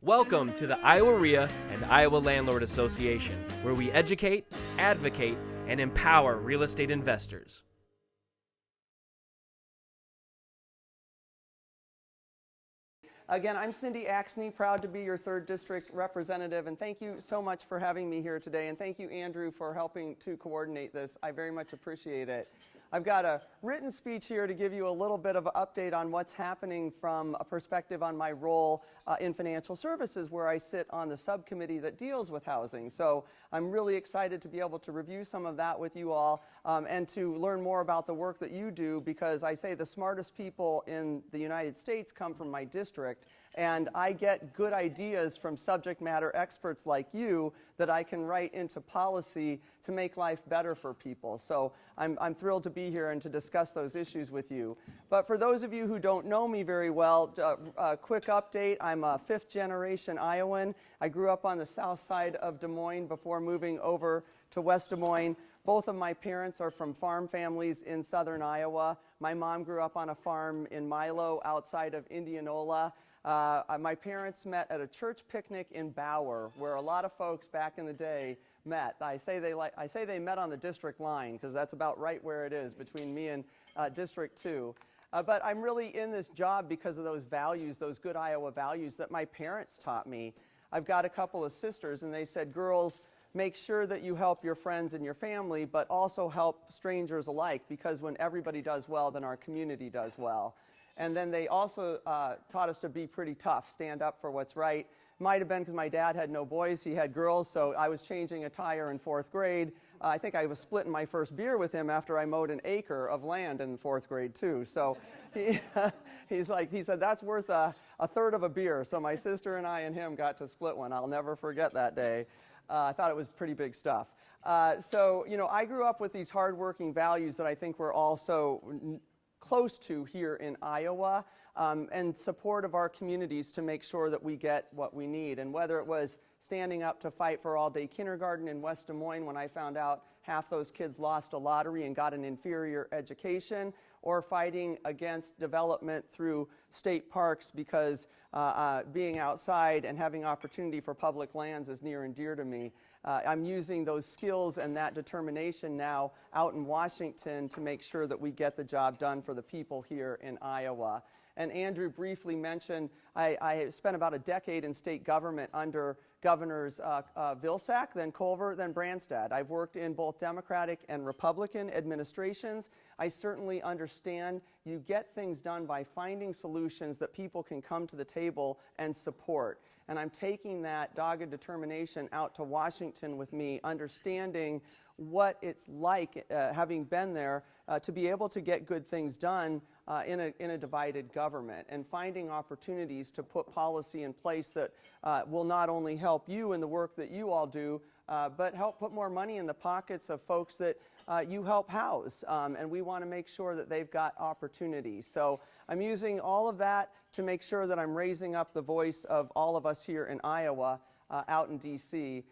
Welcome to the Iowa REIA and Iowa Landlord Association, where we educate, advocate, and empower real estate investors. Again, I'm Cindy Axne, proud to be your 3rd District representative, and thank you so much for having me here today, and thank you, Andrew, for helping to coordinate this. I very much appreciate it. I've got a written speech here to give you a little bit of an update on what's happening from a perspective on my role in financial services, where I sit on the subcommittee that deals with housing. So I'm really excited to be able to review some of that with you all and to learn more about the work that you do, because I say the smartest people in the United States come from my district. And I get good ideas from subject matter experts like you that I can write into policy to make life better for people. So I'm thrilled to be here and to discuss those issues with you. But for those of you who don't know me very well, a quick update. I'm a 5th generation Iowan. I grew up on the south side of Des Moines before moving over to West Des Moines. Both of my parents are from farm families in southern Iowa. My mom grew up on a farm in Milo outside of Indianola. My parents met at a church picnic in Bauer, where a lot of folks back in the day met. I say they met on the district line, because that's about right where it is between me and District 2. But I'm really in this job because of those values, those good Iowa values that my parents taught me. I've got a couple of sisters, and they said, girls, make sure that you help your friends and your family, but also help strangers alike, because when everybody does well, then our community does well. And then they also taught us to be pretty tough, stand up for what's right. Might have been because my dad had no boys, he had girls, so I was changing a tire in 4th grade. I think I was splitting my first beer with him after I mowed an acre of land in 4th grade too. So he said, that's worth a third of a beer. So my sister and I and him got to split one. I'll never forget that day. I thought it was pretty big stuff. So, you know, I grew up with these hardworking values that I think we're also close to here in Iowa, and support of our communities to make sure that we get what we need. And whether it was standing up to fight for all-day kindergarten in West Des Moines when I found out half those kids lost a lottery and got an inferior education, or fighting against development through state parks because being outside and having opportunity for public lands is near and dear to me. I'm using those skills and that determination now out in Washington to make sure that we get the job done for the people here in Iowa. And Andrew briefly mentioned I spent about a decade in state government under Governors Vilsack, then Culver, then Branstad. I've worked in both Democratic and Republican administrations. I certainly understand you get things done by finding solutions that people can come to the table and support. And I'm taking that dogged determination out to Washington with me, understanding what it's like, having been there, to be able to get good things done in a divided government, and finding opportunities to put policy in place that will not only help you in the work that you all do, but help put more money in the pockets of folks that you help house. And we want to make sure that they've got opportunities. So I'm using all of that to make sure that I'm raising up the voice of all of us here in Iowa, out in D.C.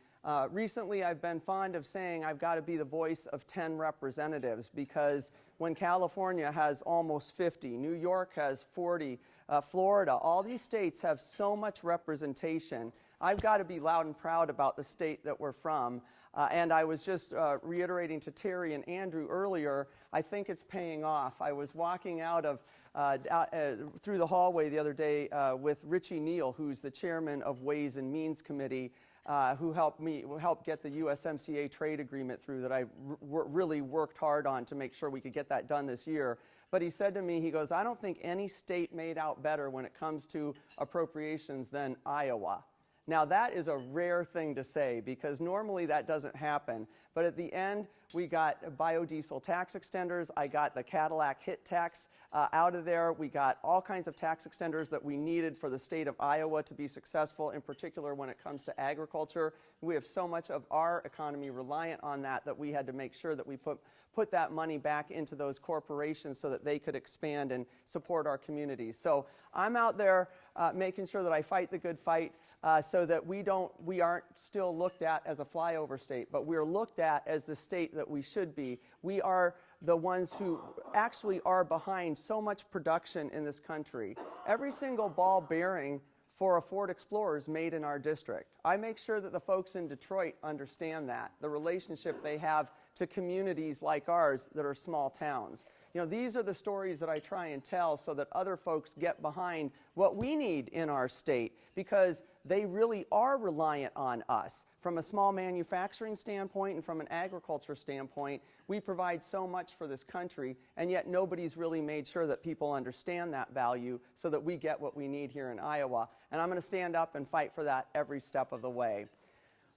Recently, I've been fond of saying I've got to be the voice of 10 representatives, because when California has almost 50, New York has 40, Florida, all these states have so much representation. I've got to be loud and proud about the state that we're from. And I was just reiterating to Terry and Andrew earlier, I think it's paying off. I was walking out of through the hallway the other day with Richie Neal, who's the chairman of Ways and Means Committee, who helped get the USMCA trade agreement through that I really worked hard on to make sure we could get that done this year. But he said to me, he goes, I don't think any state made out better when it comes to appropriations than Iowa. Now that is a rare thing to say, because normally that doesn't happen. But at the end, we got biodiesel tax extenders. I got the Cadillac hit tax out of there. We got all kinds of tax extenders that we needed for the state of Iowa to be successful, in particular when it comes to agriculture. We have so much of our economy reliant on that we had to make sure that we put that money back into those corporations so that they could expand and support our communities. So I'm out there making sure that I fight the good fight, so that we aren't still looked at as a flyover state, but we're looked at as the state that we should be. We are the ones who actually are behind so much production in this country. Every single ball bearing for a Ford Explorer is made in our district. I make sure that the folks in Detroit understand that, the relationship they have to communities like ours that are small towns. You know, these are the stories that I try and tell so that other folks get behind what we need in our state, because they really are reliant on us. From a small manufacturing standpoint and from an agriculture standpoint, we provide so much for this country, and yet nobody's really made sure that people understand that value so that we get what we need here in Iowa. And I'm going to stand up and fight for that every step of the way.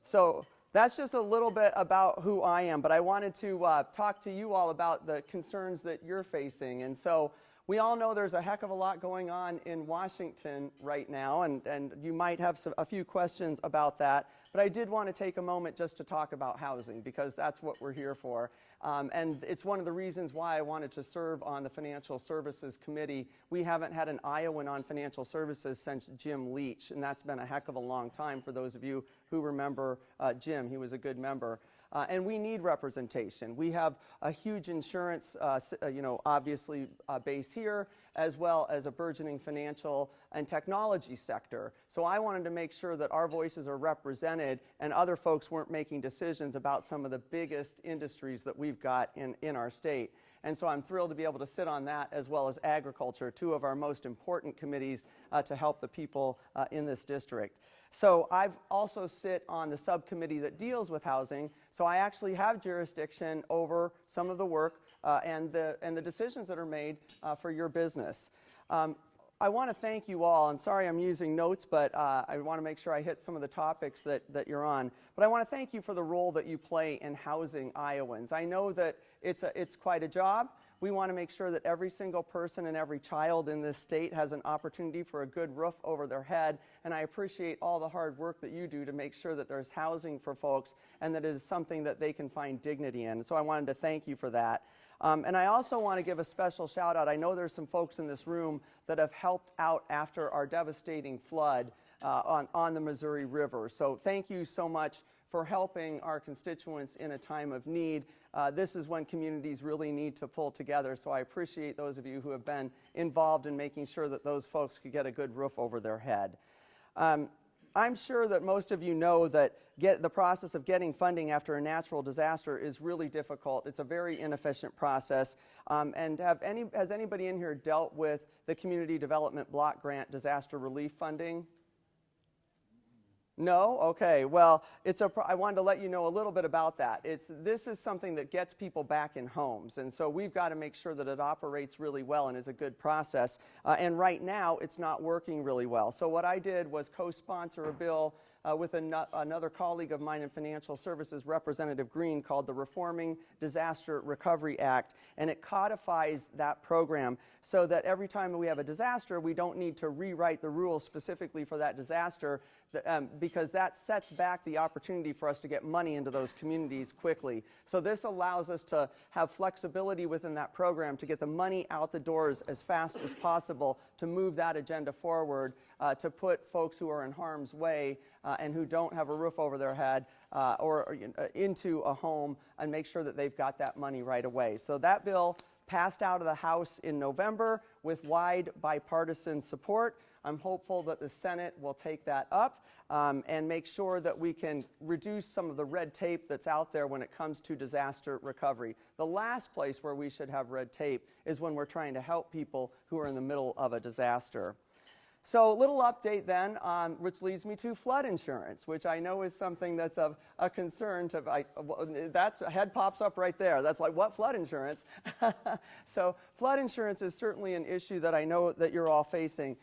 So that's just a little bit about who I am, but I wanted to talk to you all about the concerns that you're facing. And so we all know there's a heck of a lot going on in Washington right now, and you might have a few questions about that. But I did want to take a moment just to talk about housing, because that's what we're here for. And it's one of the reasons why I wanted to serve on the Financial Services Committee. We haven't had an Iowan on financial services since Jim Leach, and that's been a heck of a long time for those of you who remember Jim. He was a good member. And we need representation. We have a huge insurance, obviously base here, as well as a burgeoning financial and technology sector. So I wanted to make sure that our voices are represented and other folks weren't making decisions about some of the biggest industries that we've got in our state. And so I'm thrilled to be able to sit on that, as well as agriculture, two of our most important committees to help the people in this district. So I've also sit on the subcommittee that deals with housing, so I actually have jurisdiction over some of the work and the decisions that are made for your business. I want to thank you all, and sorry I'm using notes, but I want to make sure I hit some of the topics that you're on. But I want to thank you for the role that you play in housing Iowans. I know that it's quite a job. We want to make sure that every single person and every child in this state has an opportunity for a good roof over their head, and I appreciate all the hard work that you do to make sure that there's housing for folks and that it is something that they can find dignity in. So I wanted to thank you for that. And I also want to give a special shout out. I know there's some folks in this room that have helped out after our devastating flood on the Missouri River. So thank you so much for helping our constituents in a time of need. This is when communities really need to pull together, so I appreciate those of you who have been involved in making sure that those folks could get a good roof over their head. I'm sure that most of you know that the process of getting funding after a natural disaster is really difficult. It's a very inefficient process. And has anybody in here dealt with the Community Development Block Grant disaster relief funding? No? Okay. Well, I wanted to let you know a little bit about that. This is something that gets people back in homes, and so we've got to make sure that it operates really well and is a good process. And right now, it's not working really well. So what I did was co-sponsor a bill with another colleague of mine in financial services, Representative Green, called the Reforming Disaster Recovery Act, and it codifies that program so that every time we have a disaster, we don't need to rewrite the rules specifically for that disaster, because that sets back the opportunity for us to get money into those communities quickly. So this allows us to have flexibility within that program to get the money out the doors as fast as possible to move that agenda forward, to put folks who are in harm's way and who don't have a roof over their head or into a home, and make sure that they've got that money right away. So that bill passed out of the House in November with wide bipartisan support. I'm hopeful that the Senate will take that up and make sure that we can reduce some of the red tape that's out there when it comes to disaster recovery. The last place where we should have red tape is when we're trying to help people who are in the middle of a disaster. So a little update then, which leads me to flood insurance, which I know is something that's of a concern to, that's, a head pops up right there. That's like, what flood insurance? So flood insurance is certainly an issue that I know that you're all facing.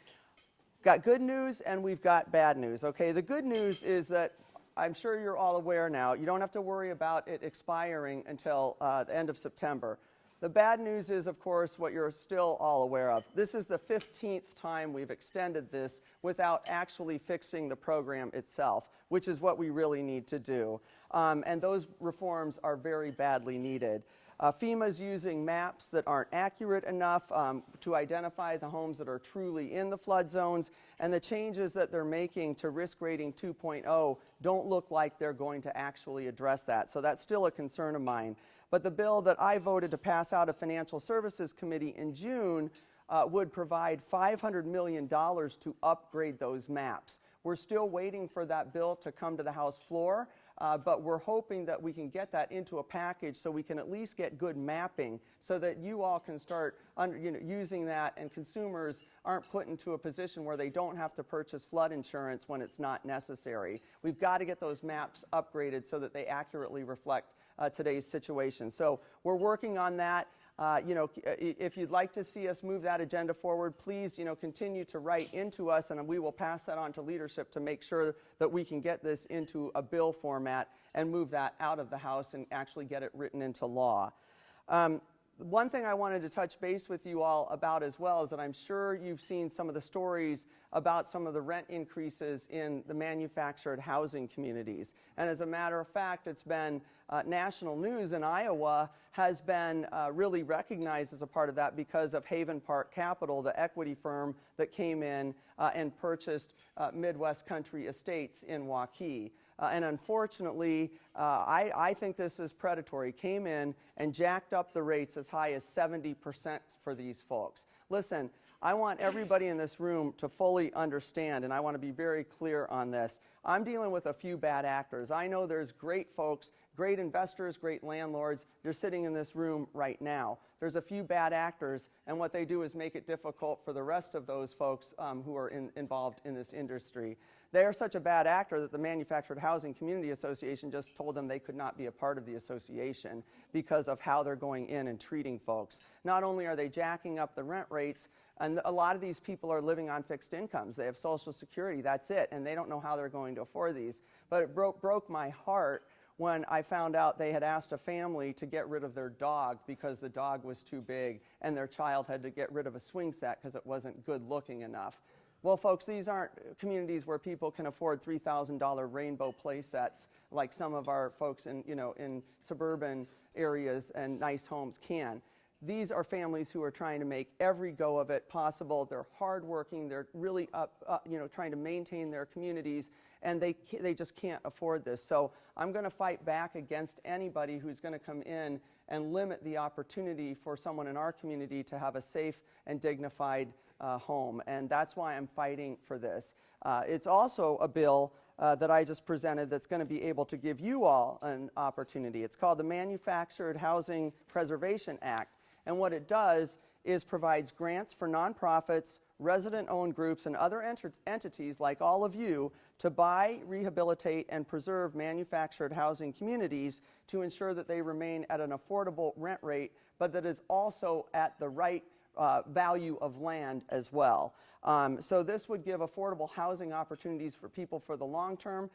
Got good news and we've got bad news, okay? The good news is that I'm sure you're all aware now, you don't have to worry about it expiring until the end of September. The bad news is, of course, what you're still all aware of. This is the 15th time we've extended this without actually fixing the program itself, which is what we really need to do. And those reforms are very badly needed. FEMA's using maps that aren't accurate enough to identify the homes that are truly in the flood zones, and the changes that they're making to risk rating 2.0 don't look like they're going to actually address that. So that's still a concern of mine. But the bill that I voted to pass out of Financial Services Committee in June would provide $500 million to upgrade those maps. We're still waiting for that bill to come to the House floor, but we're hoping that we can get that into a package so we can at least get good mapping so that you all can start using that, and consumers aren't put into a position where they don't have to purchase flood insurance when it's not necessary. We've got to get those maps upgraded so that they accurately reflect today's situation. So we're working on that. If you'd like to see us move that agenda forward, please, continue to write into us, and we will pass that on to leadership to make sure that we can get this into a bill format and move that out of the House and actually get it written into law. One thing I wanted to touch base with you all about as well is that I'm sure you've seen some of the stories about some of the rent increases in the manufactured housing communities. And as a matter of fact, it's been national news, and Iowa has been really recognized as a part of that because of Haven Park Capital, the equity firm that came in and purchased Midwest Country Estates in Waukee. And unfortunately, I think this is predatory. Came in and jacked up the rates as high as 70% for these folks. Listen, I want everybody in this room to fully understand, and I want to be very clear on this. I'm dealing with a few bad actors. I know there's great folks, great investors, great landlords. They're sitting in this room right now. There's a few bad actors, and what they do is make it difficult for the rest of those folks who are involved in this industry. They are such a bad actor that the Manufactured Housing Community Association just told them they could not be a part of the association because of how they're going in and treating folks. Not only are they jacking up the rent rates, and a lot of these people are living on fixed incomes. They have Social Security, that's it, and they don't know how they're going to afford these. But it broke my heart when I found out they had asked a family to get rid of their dog because the dog was too big, and their child had to get rid of a swing set because it wasn't good looking enough. Well, folks, these aren't communities where people can afford $3,000 rainbow play sets like some of our folks in suburban areas and nice homes can. These are families who are trying to make every go of it possible. They're hardworking. They're really trying to maintain their communities, and they just can't afford this. So I'm going to fight back against anybody who's going to come in and limit the opportunity for someone in our community to have a safe and dignified home, and that's why I'm fighting for this. It's also a bill that I just presented that's going to be able to give you all an opportunity. It's called the Manufactured Housing Preservation Act, and what it does is provides grants for nonprofits, resident-owned groups, and other entities like all of you to buy, rehabilitate, and preserve manufactured housing communities to ensure that they remain at an affordable rent rate, but that is also at the right value of land as well. So this would give affordable housing opportunities for people for the long term.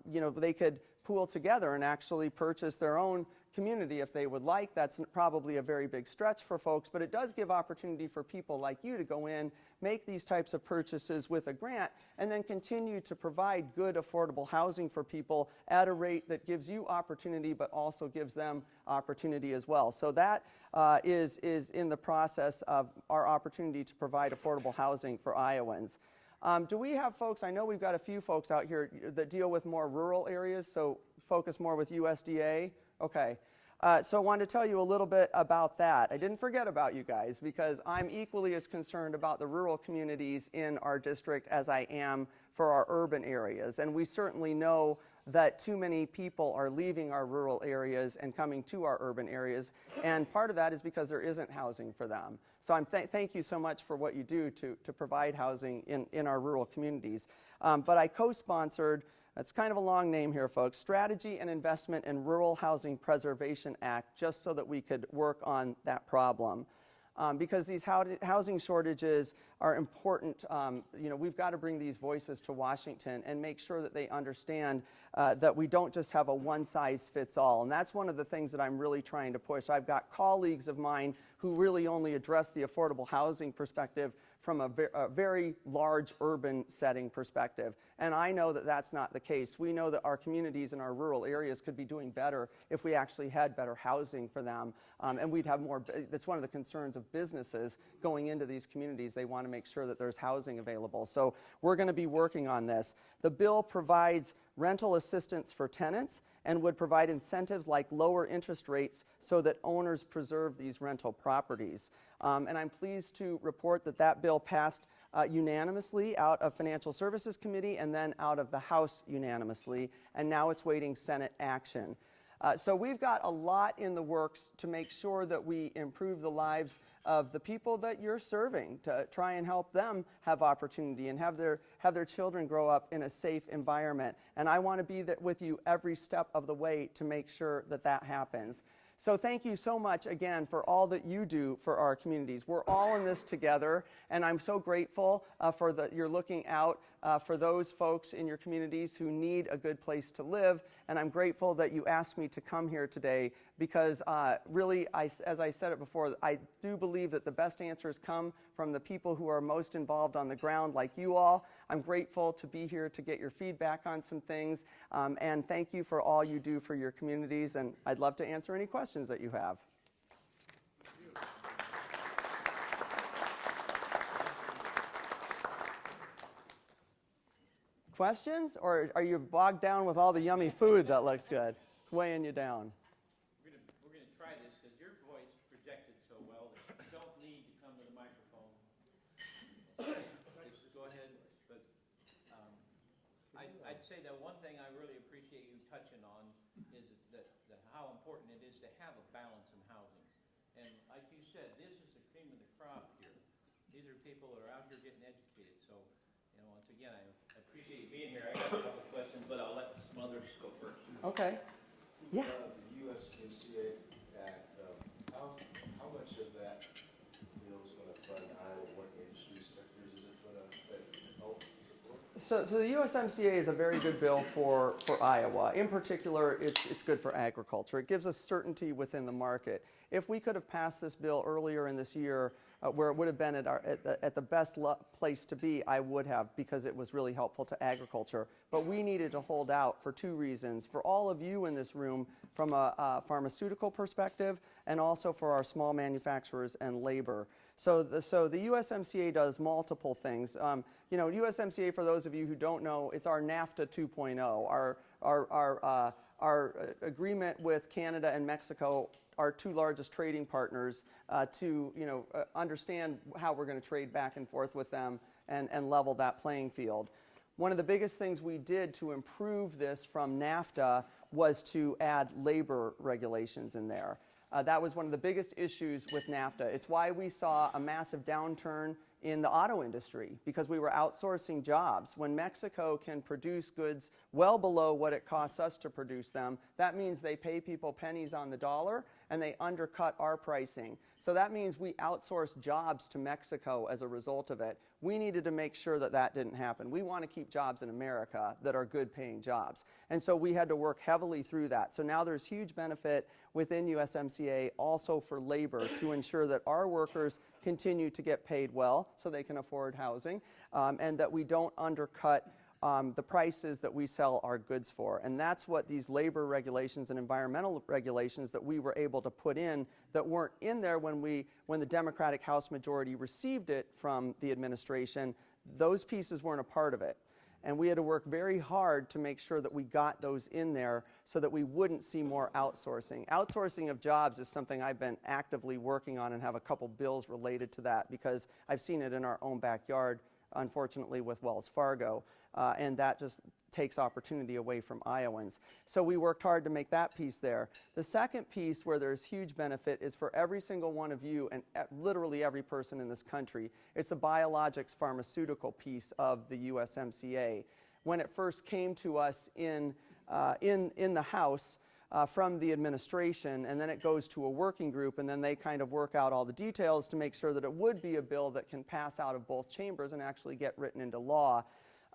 They could pool together and actually purchase their own community if they would like. That's probably a very big stretch for folks, but it does give opportunity for people like you to go in, make these types of purchases with a grant, and then continue to provide good affordable housing for people at a rate that gives you opportunity but also gives them opportunity as well. So that is in the process of our opportunity to provide affordable housing for Iowans. Do we have folks, I know we've got a few folks out here that deal with more rural areas, so focus more with USDA? Okay. So I wanted to tell you a little bit about that. I didn't forget about you guys because I'm equally as concerned about the rural communities in our district as I am for our urban areas. And we certainly know that too many people are leaving our rural areas and coming to our urban areas. And part of that is because there isn't housing for them. So thank you so much for what you do to provide housing in our rural communities. But I co-sponsored, it's kind of a long name here, folks, Strategy and Investment in Rural Housing Preservation Act, just so that we could work on that problem. Because these housing shortages are important. We've got to bring these voices to Washington and make sure that they understand that we don't just have a one-size-fits-all. And that's one of the things that I'm really trying to push. I've got colleagues of mine who really only address the affordable housing perspective from a very large urban setting perspective. And I know that that's not the case. We know that our communities in our rural areas could be doing better if we actually had better housing for them. And we'd have more, that's one of the concerns of businesses going into these communities. They want to make sure that there's housing available. So we're going to be working on this. The bill provides rental assistance for tenants, and would provide incentives like lower interest rates so that owners preserve these rental properties. And I'm pleased to report that that bill passed unanimously out of Financial Services Committee and then out of the House unanimously, and now it's waiting Senate action. So we've got a lot in the works to make sure that we improve the lives of the people that you're serving, to try and help them have opportunity and have their children grow up in a safe environment. And I want to be with you every step of the way to make sure that that happens. So thank you so much again for all that you do for our communities. We're all in this together, and I'm so grateful for that you're looking out for those folks in your communities who need a good place to live. And I'm grateful that you asked me to come here today because really, as I said it before, I do believe that the best answers come from the people who are most involved on the ground, like you all. I'm grateful to be here to get your feedback on some things. And thank you for all you do for your communities. And I'd love to answer any questions that you have. Questions, or are you bogged down with all the yummy food that looks good? It's weighing you down. We're going to try this because your voice projected so well that you don't need to come to the microphone. Just go ahead. But I'd say that one thing I really appreciate you touching on is that how important it is to have a balance in housing. And like you said, this is the cream of the crop here. These are people that are out here getting educated. So, you know, once again, I appreciate you being here. I got a couple of questions, but I'll let some others go first. Okay. Yeah. The USMCA Act, how much of that bill is going to fund Iowa? What industry sectors is it going to help support? So the USMCA is a very good bill for Iowa. In particular, it's good for agriculture. It gives us certainty within the market. If we could have passed this bill earlier in this year, where it would have been at the best place to be, I would have, because it was really helpful to agriculture. But we needed to hold out for two reasons. For all of you in this room, from a pharmaceutical perspective, and also for our small manufacturers and labor. So the USMCA does multiple things. You know, USMCA, for those of you who don't know, it's our NAFTA 2.0. Our agreement with Canada and Mexico, our two largest trading partners, to understand how we're going to trade back and forth with them and level that playing field. One of the biggest things we did to improve this from NAFTA was to add labor regulations in there. That was one of the biggest issues with NAFTA. It's why we saw a massive downturn in the auto industry, because we were outsourcing jobs. When Mexico can produce goods well below what it costs us to produce them, that means they pay people pennies on the dollar and they undercut our pricing. So that means we outsourced jobs to Mexico as a result of it. We needed to make sure that that didn't happen. We want to keep jobs in America that are good paying jobs. And so we had to work heavily through that. So now there's huge benefit within USMCA also for labor to ensure that our workers continue to get paid well so they can afford housing, and that we don't undercut the prices that we sell our goods for. And that's what these labor regulations and environmental regulations that we were able to put in that weren't in there when the Democratic House majority received it from the administration. Those pieces weren't a part of it. And we had to work very hard to make sure that we got those in there so that we wouldn't see more outsourcing. Outsourcing of jobs is something I've been actively working on and have a couple bills related to that because I've seen it in our own backyard, unfortunately, with Wells Fargo. And that just takes opportunity away from Iowans. So we worked hard to make that piece there. The second piece where there's huge benefit is for every single one of you and literally every person in this country. It's the biologics pharmaceutical piece of the USMCA. When it first came to us in the House from the administration, and then it goes to a working group, and then they kind of work out all the details to make sure that it would be a bill that can pass out of both chambers and actually get written into law.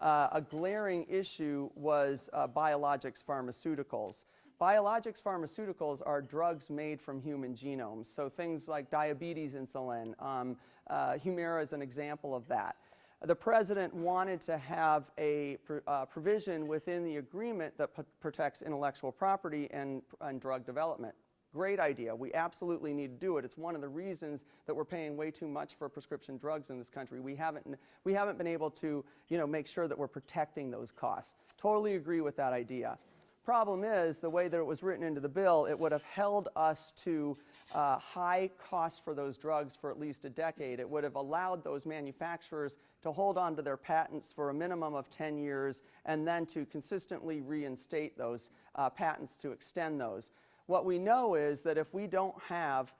A glaring issue was biologics pharmaceuticals. Biologics pharmaceuticals are drugs made from human genomes, so things like diabetes insulin. Humira is an example of that. The president wanted to have a provision within the agreement that protects intellectual property and drug development. Great idea. We absolutely need to do it. It's one of the reasons that we're paying way too much for prescription drugs in this country. We haven't been able to, make sure that we're protecting those costs. Totally agree with that idea. Problem is, the way that it was written into the bill, it would have held us to high costs for those drugs for at least a decade. It would have allowed those manufacturers to hold on to their patents for a minimum of 10 years and then to consistently reinstate those patents to extend those. What we know is that if we don't have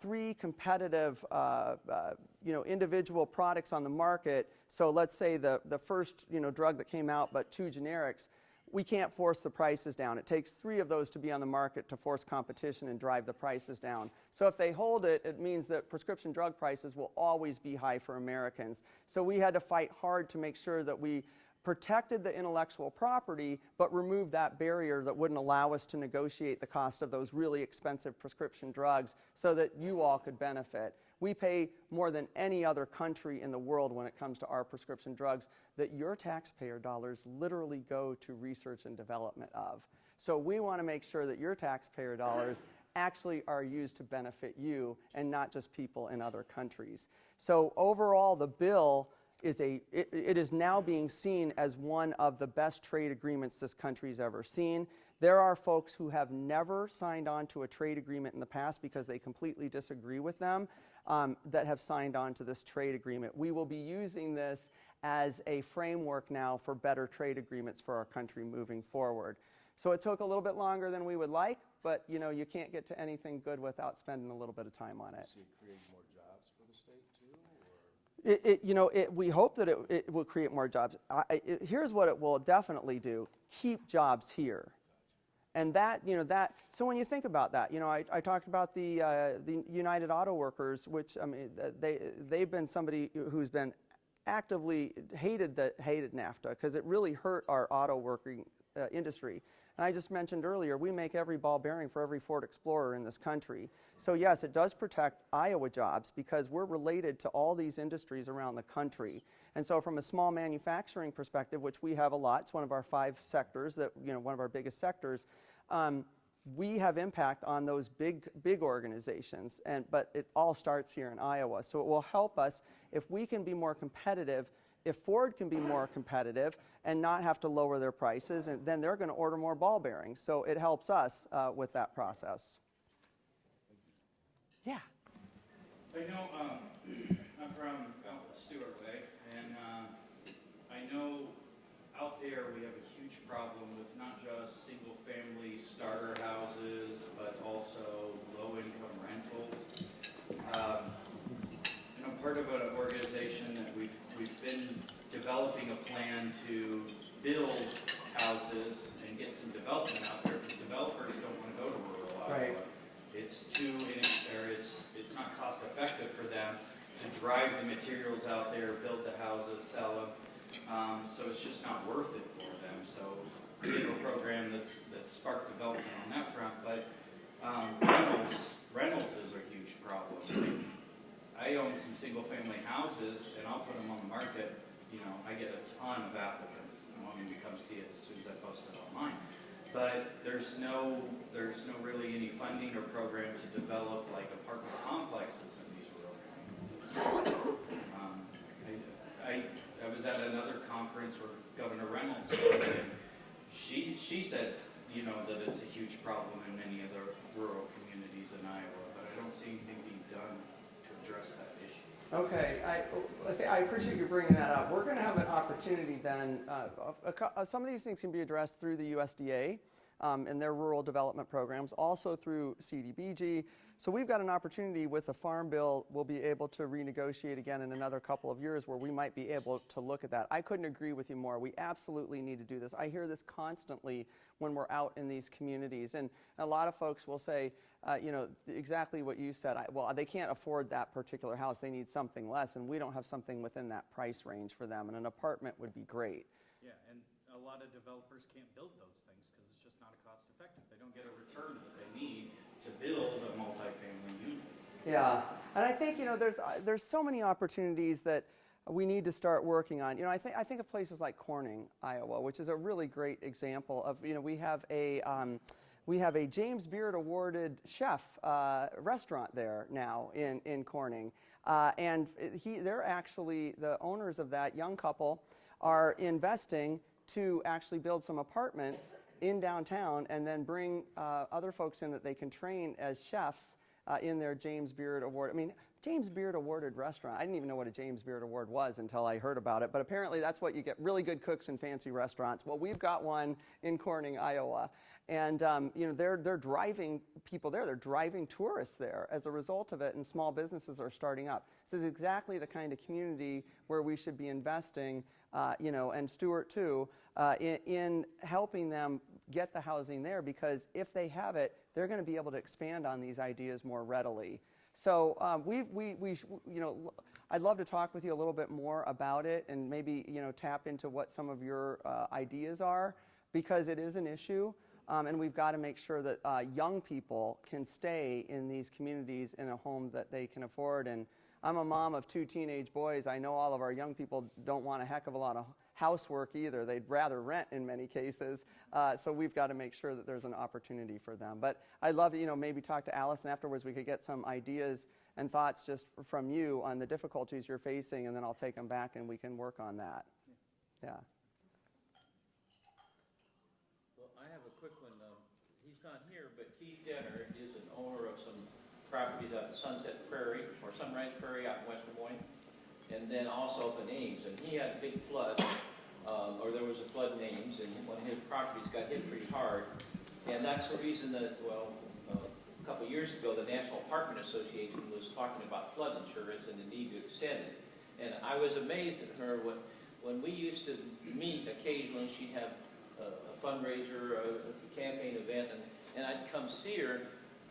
3 competitive individual products on the market, so let's say the first drug that came out but 2 generics, we can't force the prices down. It takes 3 of those to be on the market to force competition and drive the prices down. So if they hold it, it means that prescription drug prices will always be high for Americans. So we had to fight hard to make sure that we protected the intellectual property, but removed that barrier that wouldn't allow us to negotiate the cost of those really expensive prescription drugs so that you all could benefit. We pay more than any other country in the world when it comes to our prescription drugs that your taxpayer dollars literally go to research and development of. So we want to make sure that your taxpayer dollars actually are used to benefit you and not just people in other countries. So overall, the bill is it is now being seen as one of the best trade agreements this country's ever seen. There are folks who have never signed on to a trade agreement in the past because they completely disagree with them that have signed on to this trade agreement. We will be using this as a framework now for better trade agreements for our country moving forward. So it took a little bit longer than we would like, but you can't get to anything good without spending a little bit of time on it. So it creates more jobs for the state too? Or? We hope that it will create more jobs. Here's what it will definitely do: keep jobs here. And so when you think about that, I talked about the United Auto Workers, which, they've been somebody who's been actively hated NAFTA because it really hurt our auto working industry. And I just mentioned earlier, we make every ball bearing for every Ford Explorer in this country. So yes, it does protect Iowa jobs because we're related to all these industries around the country. And so from a small manufacturing perspective, which we have a lot, it's one of our 5 sectors, one of our biggest sectors, we have impact on those big organizations, but it all starts here in Iowa. So it will help us if we can be more competitive. If Ford can be more competitive and not have to lower their prices, and then they're going to order more ball bearings. So it helps us with that process. Yeah. I know I'm from Stewart Way, and I know out there we have a huge problem with not just single-family starter houses, but also low-income rentals. And I'm part of an organization that we've been developing a plan to build houses and get some development out there because developers don't want to go to rural Iowa. Right. It's it's not cost effective for them to drive the materials out there, build the houses, sell them. So it's just not worth it for them. So we have a program that's sparked development on that front, but rentals is a huge problem. I own some single-family houses, and I'll put them on the market. I get a ton of applicants. I want you to come see it as soon as I post it online. But there's no really any funding or program to develop like apartment complexes in these rural communities. I was at another conference where Governor Reynolds spoke, and she says that it's a huge problem in many of the rural communities in Iowa, but I don't see anything being done to address that issue. Okay, I appreciate you bringing that up. We're going to have an opportunity then. Some of these things can be addressed through the USDA and their rural development programs, also through CDBG. So we've got an opportunity with the Farm Bill. We'll be able to renegotiate again in another couple of years where we might be able to look at that. I couldn't agree with you more. We absolutely need to do this. I hear this constantly when we're out in these communities. And a lot of folks will say, exactly what you said. Well, they can't afford that particular house. They need something less, and we don't have something within that price range for them. And an apartment would be great. Yeah, and a lot of developers can't build those things because it's just not cost effective. They don't get a return that they need to build a multifamily unit. Yeah, and I think there's so many opportunities that we need to start working on. I think of places like Corning, Iowa, which is a really great example of we have we have a James Beard awarded chef restaurant there now in Corning. And they're actually, the owners of that young couple are investing to actually build some apartments in downtown and then bring other folks in that they can train as chefs in their James Beard Award. I mean, James Beard awarded restaurant. I didn't even know what a James Beard Award was until I heard about it, but apparently that's what you get, really good cooks in fancy restaurants. Well, we've got one in Corning, Iowa, and you know, they're driving people there. They're driving tourists there as a result of it, and small businesses are starting up. This is exactly the kind of community where we should be investing, you know, and Stuart too, in helping them get the housing there, because if they have it, they're going to be able to expand on these ideas more readily. So you know, I'd love to talk with you a little bit more about it and maybe, you know, tap into what some of your ideas are, because it is an issue, and we've got to make sure that young people can stay in these communities in a home that they can afford. And I'm a mom of 2 teenage boys. I know all of our young people don't want a heck of a lot of housework either. They'd rather rent in many cases. So we've got to make sure that there's an opportunity for them. But I'd love to, you know, maybe talk to Alice, and afterwards we could get some ideas and thoughts just from you on the difficulties you're facing, and then I'll take them back and we can work on that. Yeah. Well, I have a quick one. He's not here, but Keith Denner is an owner of some properties out at Sunset Prairie, or Sunrise Prairie out in West Des Moines, and then also up in Ames. And he had a big flood, or there was a flood in Ames, and one of his properties got hit pretty hard. And that's the reason that, well, a couple of years ago, the National Apartment Association was talking about flood insurance and the need to extend it. And I was amazed at her when we used to meet occasionally. She'd have a fundraiser, a campaign event, and I'd come see her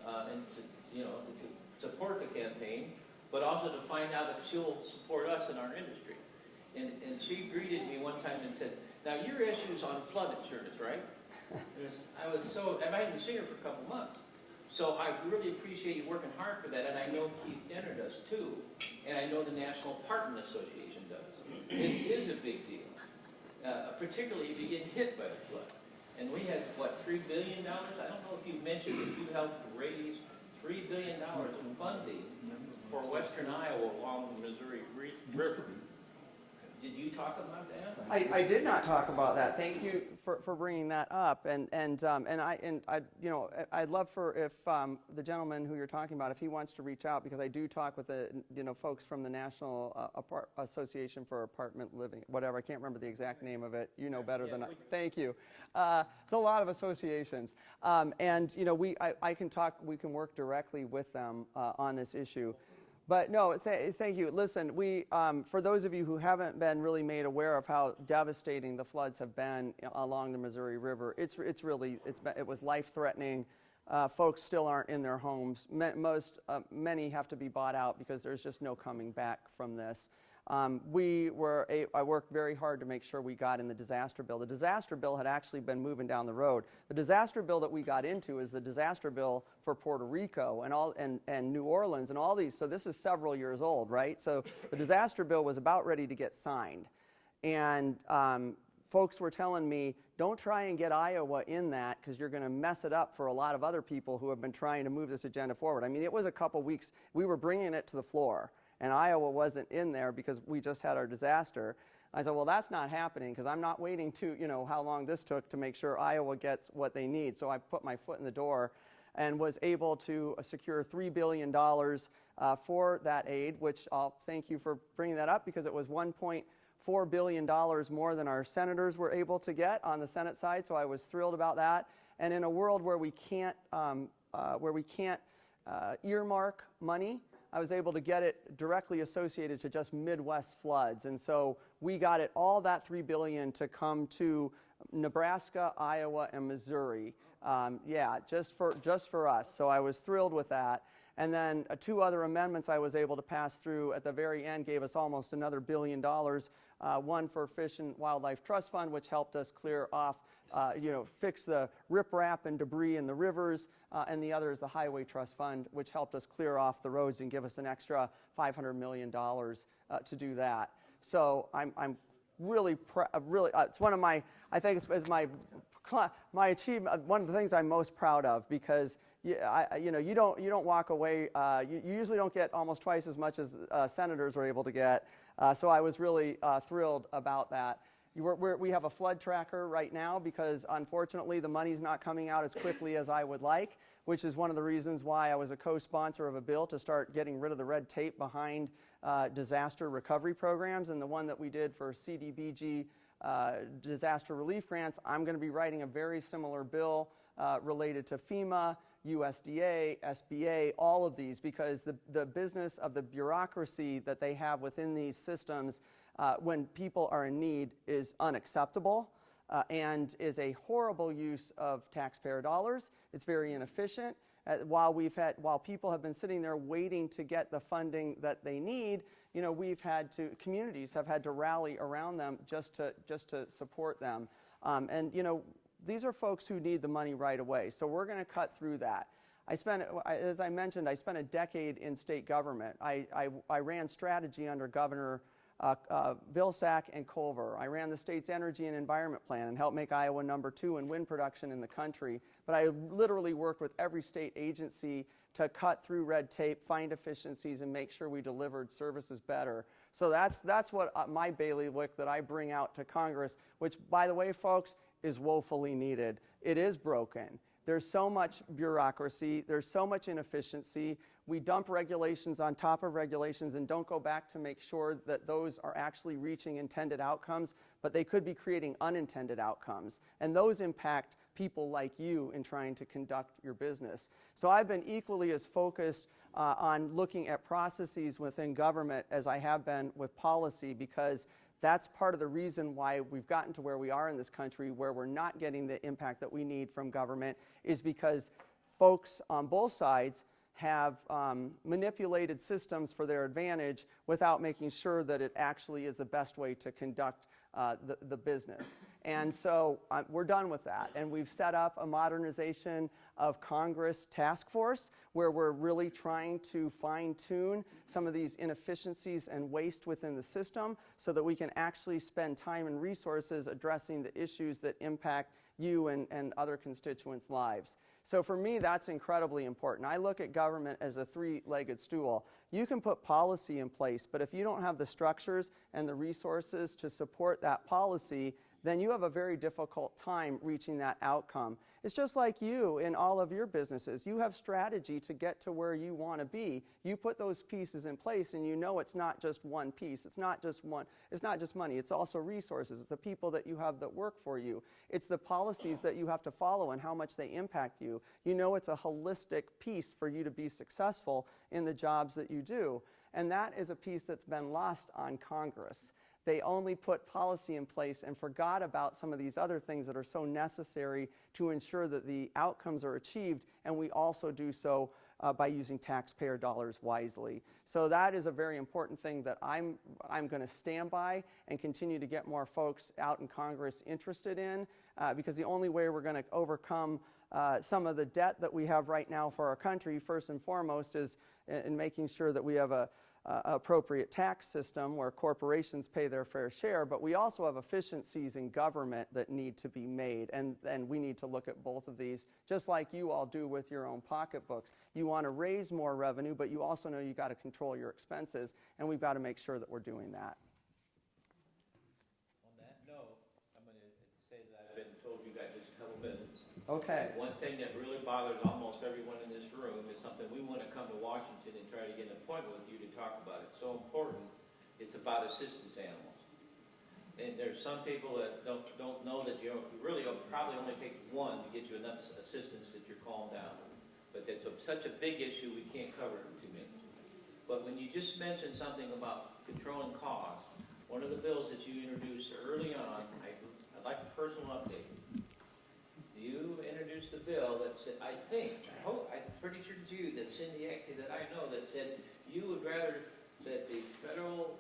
and to, you know, to support the campaign, but also to find out if she'll support us in our industry. And she greeted me one time and said, "Now your issue is on flood insurance, right?" And I hadn't seen her for a couple months. So I really appreciate you working hard for that, and I know Keith Denner does too, and I know the National Apartment Association does. This is a big deal, particularly if you get hit by a flood. And we had, what, $3 billion? I don't know if you mentioned that you helped raise $3 billion in funding for Western Iowa along the Missouri River. Did you talk about that? I did not talk about that. Thank you for bringing that up. And I you know, I'd love for if the gentleman who you're talking about, if he wants to reach out, because I do talk with the, you know, folks from the National Association for Apartment Living, whatever. I can't remember the exact name of it. You know better than I. Thank you. There's a lot of associations, and you know, we can work directly with them on this issue. But no, thank you. Listen, for those of you who haven't been really made aware of how devastating the floods have been along the Missouri River, it was life-threatening. Folks still aren't in their homes. Many have to be bought out because there's just no coming back from this. I worked very hard to make sure we got in the disaster bill. The disaster bill had actually been moving down the road. The disaster bill that we got into is the disaster bill for Puerto Rico and New Orleans and all these. So this is several years old, right? So the disaster bill was about ready to get signed. And folks were telling me, don't try and get Iowa in that because you're going to mess it up for a lot of other people who have been trying to move this agenda forward. I mean, it was a couple weeks. We were bringing it to the floor. And Iowa wasn't in there because we just had our disaster. I said, well, that's not happening because I'm not waiting to, you know, how long this took to make sure Iowa gets what they need. So I put my foot in the door and was able to secure $3 billion for that aid, which I'll thank you for bringing that up because it was $1.4 billion more than our senators were able to get on the Senate side. So I was thrilled about that. And in a world where we can't earmark money, I was able to get it directly associated to just Midwest floods. And so we got it, all that $3 billion to come to Nebraska, Iowa, and Missouri. Just for us. So I was thrilled with that. And then 2 other amendments I was able to pass through at the very end gave us almost another $1 billion. One for Fish and Wildlife Trust Fund, which helped us clear off, fix the riprap and debris in the rivers, and the other is the Highway Trust Fund, which helped us clear off the roads and give us an extra $500 million to do that. So I'm really, it's one of my I think it's my achievement, one of the things I'm most proud of, because you don't walk away. You usually don't get almost twice as much as senators are able to get. So I was really thrilled about that. We have a flood tracker right now because, unfortunately, the money's not coming out as quickly as I would like, which is one of the reasons why I was a co-sponsor of a bill to start getting rid of the red tape behind disaster recovery programs. And the one that we did for CDBG disaster relief grants, I'm going to be writing a very similar bill related to FEMA, USDA, SBA, all of these, because the business of the bureaucracy that they have within these systems when people are in need is unacceptable and is a horrible use of taxpayer dollars. It's very inefficient. While people have been sitting there waiting to get the funding that they need, communities have had to rally around them just to support them. These are folks who need the money right away. So we're going to cut through that. As I mentioned, I spent a decade in state government. I ran strategy under Governor Vilsack and Culver. I ran the state's energy and environment plan and helped make Iowa #2 in wind production in the country. But I literally worked with every state agency to cut through red tape, find efficiencies, and make sure we delivered services better. So that's what my bailiwick that I bring out to Congress, which, by the way, folks, is woefully needed. It is broken. There's so much bureaucracy. There's so much inefficiency. We dump regulations on top of regulations and don't go back to make sure that those are actually reaching intended outcomes, but they could be creating unintended outcomes. And those impact people like you in trying to conduct your business. So I've been equally as focused on looking at processes within government as I have been with policy, because that's part of the reason why we've gotten to where we are in this country, where we're not getting the impact that we need from government, is because folks on both sides have manipulated systems for their advantage without making sure that it actually is the best way to conduct the business. And so we're done with that. And we've set up a modernization of Congress task force where we're really trying to fine-tune some of these inefficiencies and waste within the system so that we can actually spend time and resources addressing the issues that impact you and other constituents' lives. So for me, that's incredibly important. I look at government as a three-legged stool. You can put policy in place, but if you don't have the structures and the resources to support that policy, then you have a very difficult time reaching that outcome. It's just like you in all of your businesses. You have strategy to get to where you want to be. You put those pieces in place, and you know it's not just one piece. It's not just money. It's also resources. It's the people that you have that work for you. It's the policies that you have to follow and how much they impact you. You know it's a holistic piece for you to be successful in the jobs that you do. And that is a piece that's been lost on Congress. They only put policy in place and forgot about some of these other things that are so necessary to ensure that the outcomes are achieved, and we also do so by using taxpayer dollars wisely. So that is a very important thing that I'm going to stand by and continue to get more folks out in Congress interested in, because the only way we're going to overcome some of the debt that we have right now for our country, first and foremost, is in making sure that we have a appropriate tax system where corporations pay their fair share, but we also have efficiencies in government that need to be made, and we need to look at both of these, just like you all do with your own pocketbooks. You want to raise more revenue, but you also know you got to control your expenses, and we've got to make sure that we're doing that. On that note, I'm going to say that I've been told you got just a couple minutes. Okay. One thing that really bothers almost everyone in this room is something we want to come to Washington and try to get an appointment with you to talk about. It's so important. It's about assistance animals. And there's some people that don't know that you really probably only take one to get you enough assistance that you're calmed down. But that's such a big issue we can't cover it in 2 minutes. But when you just mentioned something about controlling costs, one of the bills that you introduced early on, I'd like a personal update. You introduced a bill that said, I'm pretty sure it's you, that Cindy Axne, that I know, that said you would rather that the federal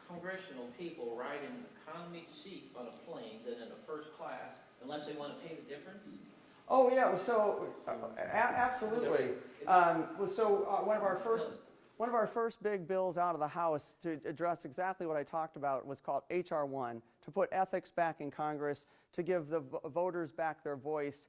congressional people ride in an economy seat on a plane than in a first class unless they want to pay the difference? Oh yeah, so absolutely. One One of our first big bills out of the House to address exactly what I talked about was called H.R. 1, to put ethics back in Congress, to give the voters back their voice,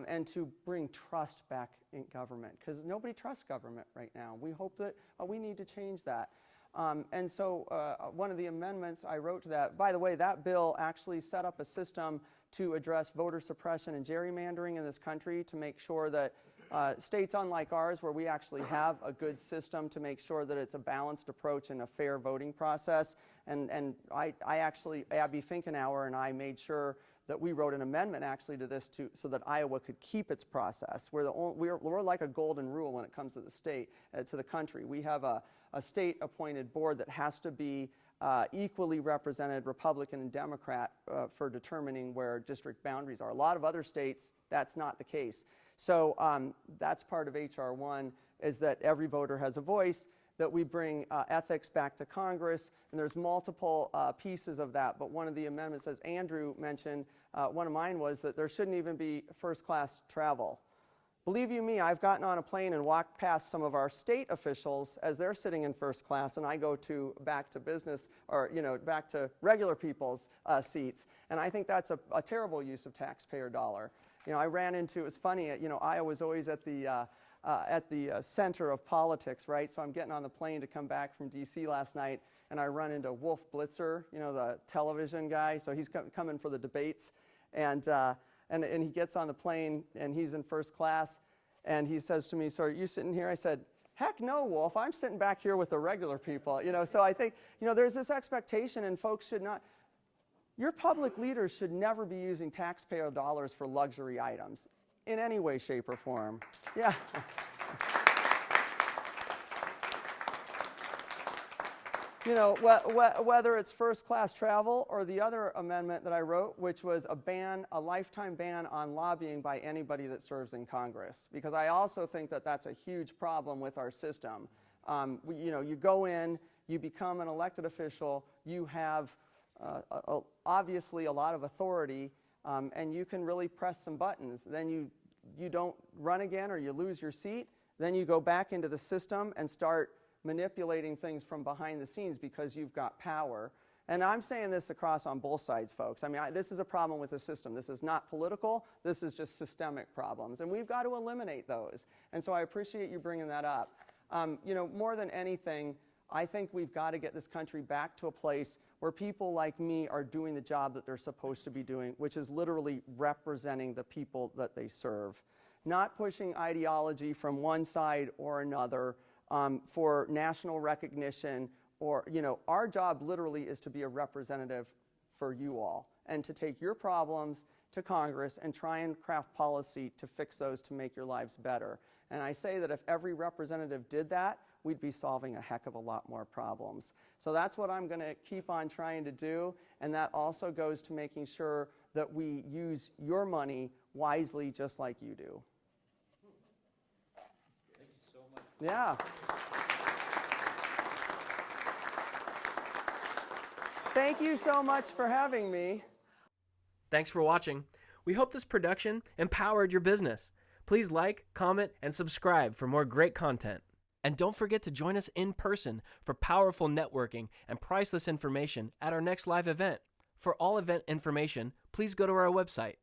and to bring trust back in government, because nobody trusts government right now. We hope that we need to change that. And so one of the amendments I wrote to that, by the way, that bill actually set up a system to address voter suppression and gerrymandering in this country, to make sure that states unlike ours, where we actually have a good system to make sure that it's a balanced approach and a fair voting process. And I actually, Abby Finkenauer and I made sure that we wrote an amendment actually to this so that Iowa could keep its process. We're like a golden rule when it comes to the state, to the country. We have a state-appointed board that has to be equally represented, Republican and Democrat, for determining where district boundaries are. A lot of other states, that's not the case. So that's part of H.R. 1, is that every voter has a voice, that we bring ethics back to Congress, and there's multiple pieces of that. But one of the amendments, as Andrew mentioned, one of mine was that there shouldn't even be first-class travel. Believe you me, I've gotten on a plane and walked past some of our state officials as they're sitting in first class, and I go back to business, or back to regular people's seats, and I think that's a terrible use of taxpayer dollar. I ran into, it's funny, Iowa's always at the center of politics, right? So I'm getting on the plane to come back from D.C. last night, and I run into Wolf Blitzer, the television guy. So he's coming for the debates, and he gets on the plane, and he's in first class, and he says to me, "So are you sitting here?" I said, "Heck no, Wolf. I'm sitting back here with the regular people." So I think there's this expectation, and folks should not. Your public leaders should never be using taxpayer dollars for luxury items in any way, shape, or form. Yeah. Whether it's first-class travel or the other amendment that I wrote, which was a lifetime ban on lobbying by anybody that serves in Congress, because I also think that that's a huge problem with our system. You go in, you become an elected official, you have obviously a lot of authority, and you can really press some buttons. Then you don't run again, or you lose your seat. Then you go back into the system and start manipulating things from behind the scenes because you've got power. And I'm saying this across on both sides, folks. I mean, this is a problem with the system. This is not political. This is just systemic problems. And we've got to eliminate those. And so I appreciate you bringing that up. More than anything, I think we've got to get this country back to a place where people like me are doing the job that they're supposed to be doing, which is literally representing the people that they serve. Not pushing ideology from one side or another for national recognition, or, our job literally is to be a representative for you all, and to take your problems to Congress and try and craft policy to fix those, to make your lives better. And I say that if every representative did that, we'd be solving a heck of a lot more problems. So that's what I'm going to keep on trying to do, and that also goes to making sure that we use your money wisely, just like you do. Thank you so much. Yeah. Thank you so much for having me. Thanks for watching. We hope this production empowered your business. Please like, comment, and subscribe for more great content. And don't forget to join us in person for powerful networking and priceless information at our next live event. For all event information, please go to our website.